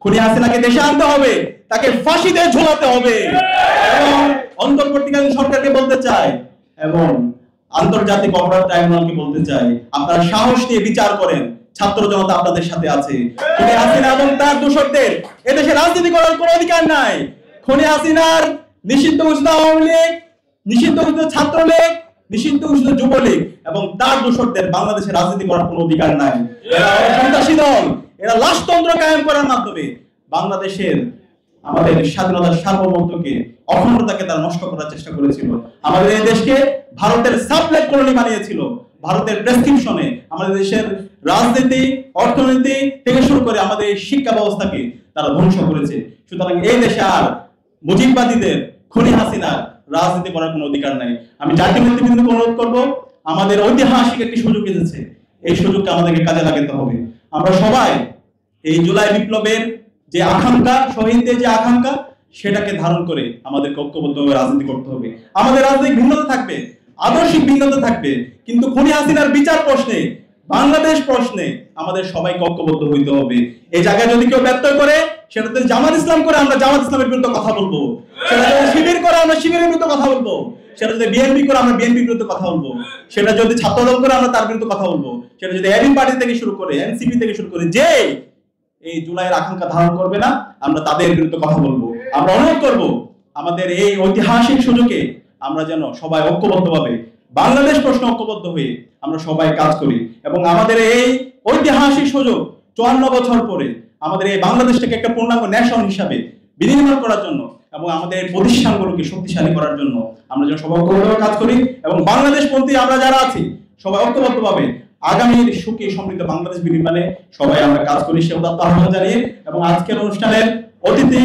খুনি হাসিনাকে দেশে আনতে হবে, তাকে ফাঁসিতে ঝোলাতে হবে। এবং অন্তর্বর্তীকালীন সরকারকে বলতে চাই এবং আন্তর্জাতিক অপরাধ ট্রাইব্যুনালকে বলতে চাই, আপনারা সাহস নিয়ে বিচার করেন, ছাত্র জনতা আপনাদের সাথে আছে। খুনি হাসিনা এবং তার দোসরদের এদেশে রাজনীতি করার কোনো অধিকার নাই। খুনি হাসিনার নিষিদ্ধ ঘোষিত আওয়ামী লীগ, নিষিদ্ধ ঘোষিত ছাত্রলীগ, নিষিদ্ধ ঘোষিত যুবলীগ এবং তার দোসরদের বাংলাদেশে রাজনীতি করার কোনো অধিকার নাই। এরা সন্ত্রাসী দল, এরা লাশতন্ত্র কায়েম করার মাধ্যমে বাংলাদেশের আমাদের স্বাধীনতার সার্বভৌমত্বকে, অখণ্ডতাকে তারা নষ্ট করার চেষ্টা করেছিল। আমাদের এই দেশকে ভারতের সাবলেট কলোনি বানিয়েছিল। ভারতের প্রেসক্রিপশনে আমাদের দেশের রাজনীতি, অর্থনীতি থেকে শুরু করে আমাদের এই শিক্ষা ব্যবস্থাকে তারা ধ্বংস করেছে। সুতরাং এই দেশে আর মুজিববাদীদের, খুনি হাসিনার রাজনীতি করার কোনো অধিকার নাই। আমি জাতীয় নেতৃবৃন্দকে অনুরোধ করব, আমাদের ঐতিহাসিক একটি সুযোগ এসেছে, এই সুযোগকে আমাদেরকে কাজে লাগাতে হবে। আমরা সবাই এই জুলাই বিপ্লবের যে আকাঙ্ক্ষা, শহীদদের যে আকাঙ্ক্ষা, সেটাকে ধারণ করে আমাদেরকে ঐক্যবদ্ধভাবে রাজনীতি করতে হবে। আমাদের রাজনৈতিক ভিন্নতা থাকবে, আদর্শিক ভিন্নতা থাকবে, কিন্তু খুনি হাসিনার বিচার প্রশ্নে, বাংলাদেশ প্রশ্নে আমাদের সবাইকে ঐক্যবদ্ধ হইতে হবে। এই জায়গায় যদি কেউ ব্যর্থ করে, সেটা যদি জামাত ইসলাম করে আমরা জামাত ইসলামের বিরুদ্ধে কথা বলবো, সেটা যদি শিবির করে আমরা শিবিরের বিরুদ্ধে কথা বলবো, সেটা যদি বিএনপি করে আমরা বিএনপির বিরুদ্ধে কথা বলবো, সেটা যদি ছাত্রদল করে আমরা তার বিরুদ্ধে কথা বলবো, সেটা যদি এবি পার্টি থেকে শুরু করে, এনসিপি থেকে শুরু করে, যে এই জুলাইয়ের আকাঙ্ক্ষা ধারণ করবে না, আমরা তাদের বিরুদ্ধে কথা বলবো। আমরা অনুরোধ করব, আমাদের এই ঐতিহাসিক সুযোগে আমরা যেন সবাই ঐক্যবদ্ধভাবে বাংলাদেশ প্রশ্ন ঐক্যবদ্ধ হয়ে আমরা সবাই কাজ করি এবং আমাদের এই ঐতিহাসিক সুযোগ 54 বছর পরে আমাদের এই বাংলাদেশটাকে একটা পূর্ণাঙ্গ ন্যাশন হিসাবে বিনির্মাণ করার জন্য এবং আমাদের এই প্রতিষ্ঠানগুলোকে শক্তিশালী করার জন্য আমরা যেন সবাই ঐক্যবদ্ধভাবে কাজ করি এবং বাংলাদেশপন্থী আমরা যারা আছি সবাই ঐক্যবদ্ধভাবে আগামীর সুখী সমৃদ্ধ বাংলাদেশ বিনির্মাণে সবাই আমরা কাজ করি, সে আহ্বান জানিয়ে এবং আজকের অনুষ্ঠানের অতিথি